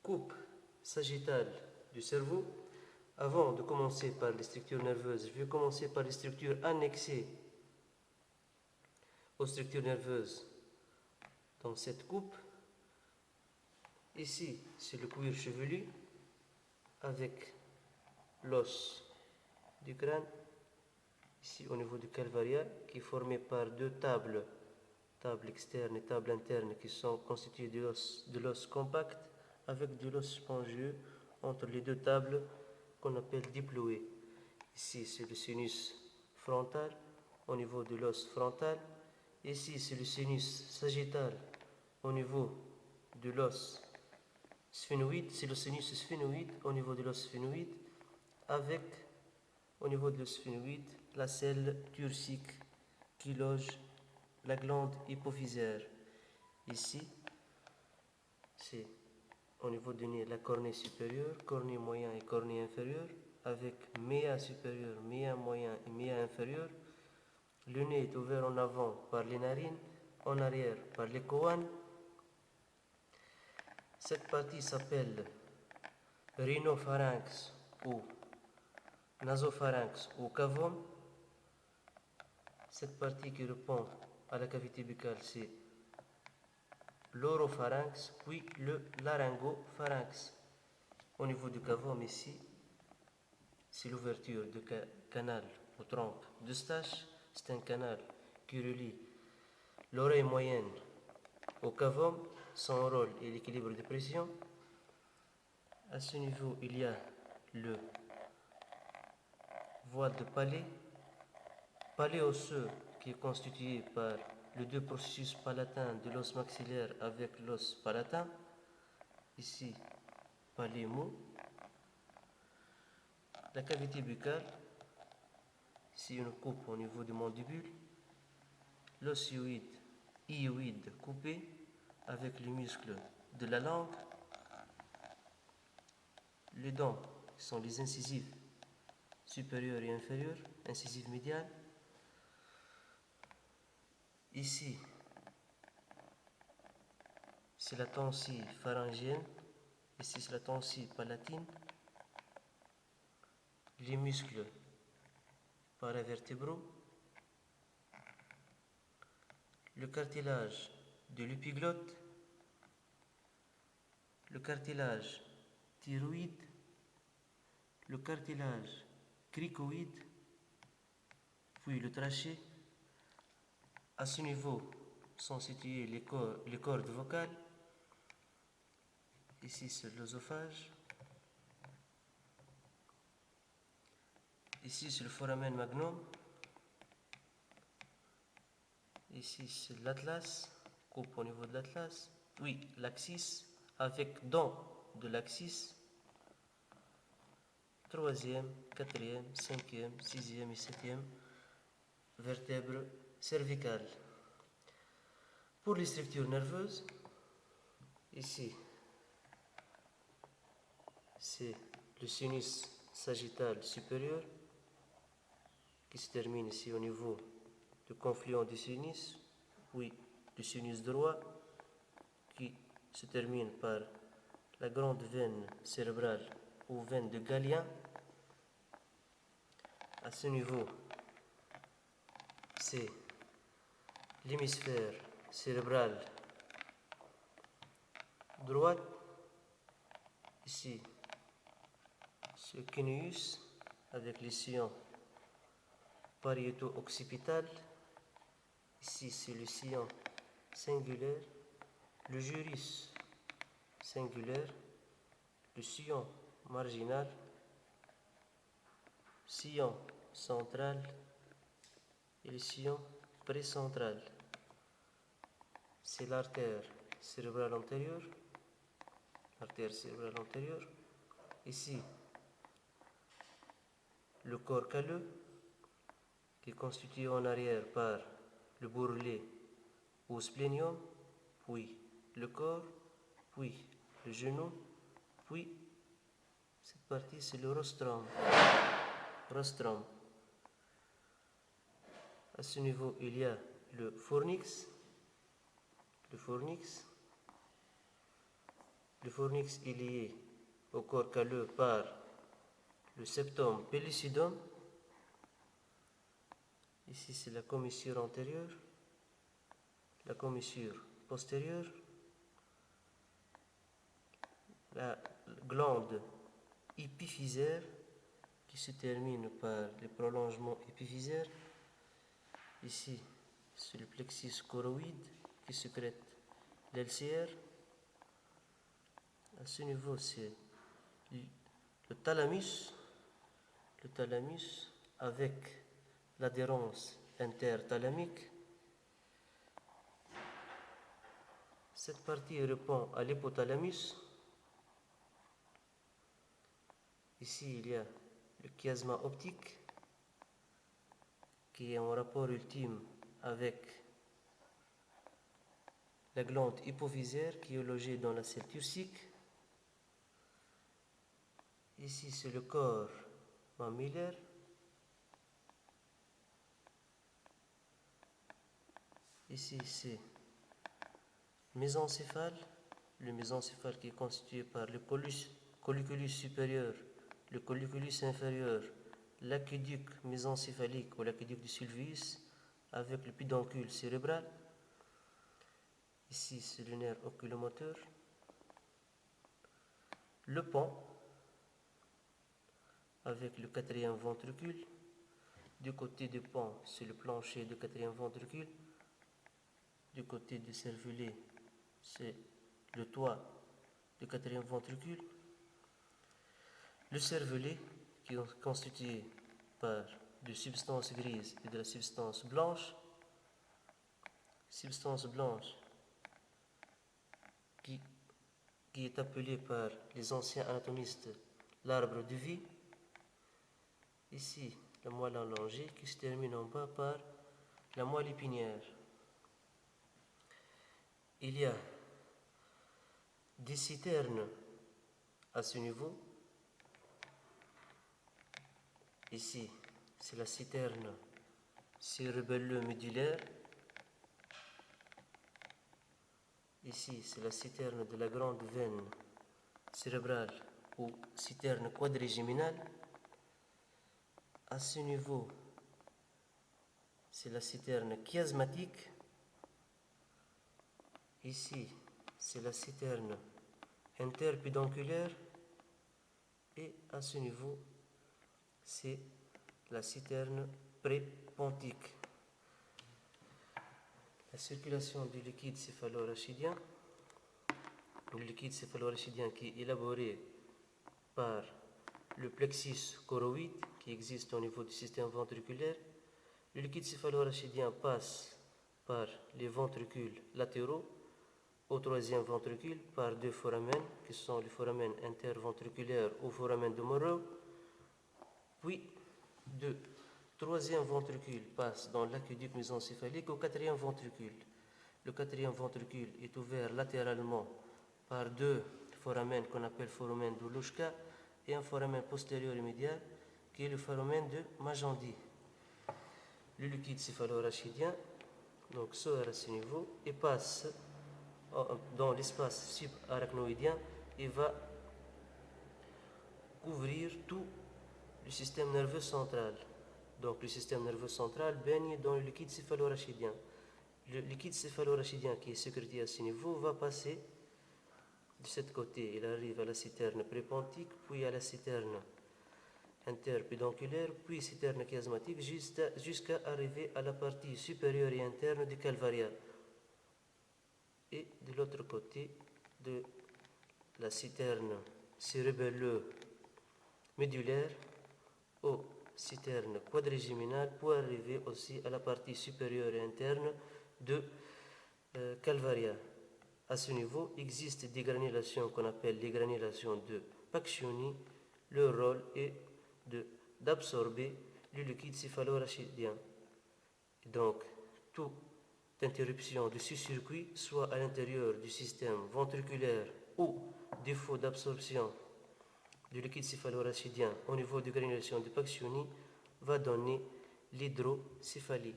coupe sagittale du cerveau. Avant de commencer par les structures nerveuses, je vais commencer par les structures annexées aux structures nerveuses dans cette coupe. Ici, c'est le cuir chevelu avec l'os du crâne. Ici, au niveau du calvarial, qui est formé par deux tables, table externe et table interne, qui sont constituées de l'os compact avec de l'os spongieux entre les deux tables qu'on appelle diploé. Ici, c'est le sinus frontal au niveau de l'os frontal. Ici, c'est le sinus sagittal au niveau de l'os sphénoïde. C'est le sinus sphénoïde au niveau de l'os sphénoïde avec, au niveau de l'os sphénoïde, la selle turcique qui loge la glande hypophysaire. Ici, c'est au niveau du nez la cornée supérieure, cornée moyen et cornée inférieure, avec méa supérieur, méa moyen et méa inférieur. Le nez est ouvert en avant par les narines, en arrière par les coanes. Cette partie s'appelle rhinopharynx ou nasopharynx ou cavum. Cette partie qui répond à la cavité buccale, c'est l'oropharynx, puis le laryngopharynx. Au niveau du cavum, ici, c'est l'ouverture du canal aux trompes d'Eustache. C'est un canal qui relie l'oreille moyenne au cavum. Son rôle est l'équilibre de pression. À ce niveau, il y a le voile de palais, palais osseux qui est constitué par les deux processus palatins de l'os maxillaire avec l'os palatin. Ici, palais mou. La cavité buccale, ici une coupe au niveau du mandibule. L'os hyoïde coupé avec les muscles de la langue. Les dents sont les incisives supérieures et inférieures, incisives médiales. Ici, c'est la tonsie pharyngienne. Ici, c'est la tonsie palatine. Les muscles paravertébraux. Le cartilage de l'épiglotte. Le cartilage thyroïde. Le cartilage cricoïde. Puis le trachéa. À ce niveau sont situées les cordes vocales. Ici, c'est l'œsophage. Ici, c'est le foramen magnum. Ici, c'est l'atlas, coupe au niveau de l'atlas. Oui, l'axis, avec dents de l'axis. Troisième, quatrième, cinquième, sixième et septième vertèbres cervicales. Pour les structures nerveuses, ici, c'est le sinus sagittal supérieur qui se termine ici au niveau du confluent du sinus, puis du sinus droit qui se termine par la grande veine cérébrale ou veine de Galien. À ce niveau, c'est l'hémisphère cérébral droite. Ici, ce cuneus avec les sillons pariéto-occipital. Ici, c'est le sillon singulaire, le gyrus singulaire, le sillon marginal, sillon central et le sillon précentral. C'est l'artère cérébrale antérieure. L'artère cérébrale antérieure. Ici, le corps calleux qui est constitué en arrière par le bourrelet ou splénium, puis le corps, puis le genou, puis cette partie c'est le rostrum. Rostrum. À ce niveau, il y a le fornix. Le fornix. Le fornix est lié au corps calleux par le septum pellucidum. Ici, c'est la commissure antérieure, la commissure postérieure, la glande épiphysaire qui se termine par les prolongements épiphysaires. Ici, c'est le plexus choroïde qui sécrète l'LCR. À ce niveau, c'est le thalamus avec l'adhérence interthalamique. Cette partie répond à l'hypothalamus. Ici, il y a le chiasma optique qui est en rapport ultime avec la glande hypophysaire qui est logée dans la selle turcique. Ici, c'est le corps mammillaire. Ici, c'est mésencéphale. Le mésencéphale qui est constitué par le colliculus supérieur, le colliculus inférieur, l'aqueduc mésencéphalique ou l'aqueduc du Sylvius avec le pédoncule cérébral. Ici, c'est le nerf oculomoteur. Le pont avec le quatrième ventricule. Du côté du pont, c'est le plancher du quatrième ventricule. Du côté du cervelet, c'est le toit du quatrième ventricule. Le cervelet, qui est constitué par de substances grises et de la substance blanche. Substance blanche qui est appelée par les anciens anatomistes l'arbre de vie. Ici, la moelle allongée qui se termine en bas par la moelle épinière. Il y a des citernes à ce niveau. Ici, c'est la citerne cérébello-médullaire. Ici, c'est la citerne de la grande veine cérébrale ou citerne quadrigeminale. À ce niveau, c'est la citerne chiasmatique. Ici, c'est la citerne interpédonculaire. Et à ce niveau, c'est la citerne prépontique. La circulation du liquide céphalorachidien. Le liquide céphalorachidien qui est élaboré par le plexus choroïde qui existe au niveau du système ventriculaire. Le liquide céphalorachidien passe par les ventricules latéraux au troisième ventricule par deux foramènes qui sont les foramènes interventriculaires ou foramen de Monro. Puis, de troisième ventricule passe dans l'aqueduc mésencéphalique au quatrième ventricule. Le quatrième ventricule est ouvert latéralement par deux foramènes qu'on appelle foramen de Louchka et un foramen postérieur immédiat qui est le foramen de Magendie. Le liquide céphalorachidien donc sort à ce niveau et passe dans l'espace subarachnoïdien et va couvrir tout le système nerveux central. Donc le système nerveux central baigne dans le liquide céphalorachidien. Le liquide céphalorachidien qui est sécrété à ce niveau va passer de ce côté. Il arrive à la citerne prépontique, puis à la citerne interpédonculaire, puis citerne chiasmatique, jusqu'à arriver à la partie supérieure et interne du calvaria. Et de l'autre côté de la citerne cérébello-médullaire aux citernes quadrigeminales pour arriver aussi à la partie supérieure et interne de calvaria. À ce niveau, existe des granulations qu'on appelle les granulations de Pacchioni. Leur rôle est d'absorber le liquide céphalorachidien. Donc, toute interruption de ce circuit, soit à l'intérieur du système ventriculaire ou défaut d'absorption du liquide céphalorachidien au niveau de granulation de Pacchioni, va donner l'hydrocéphalie.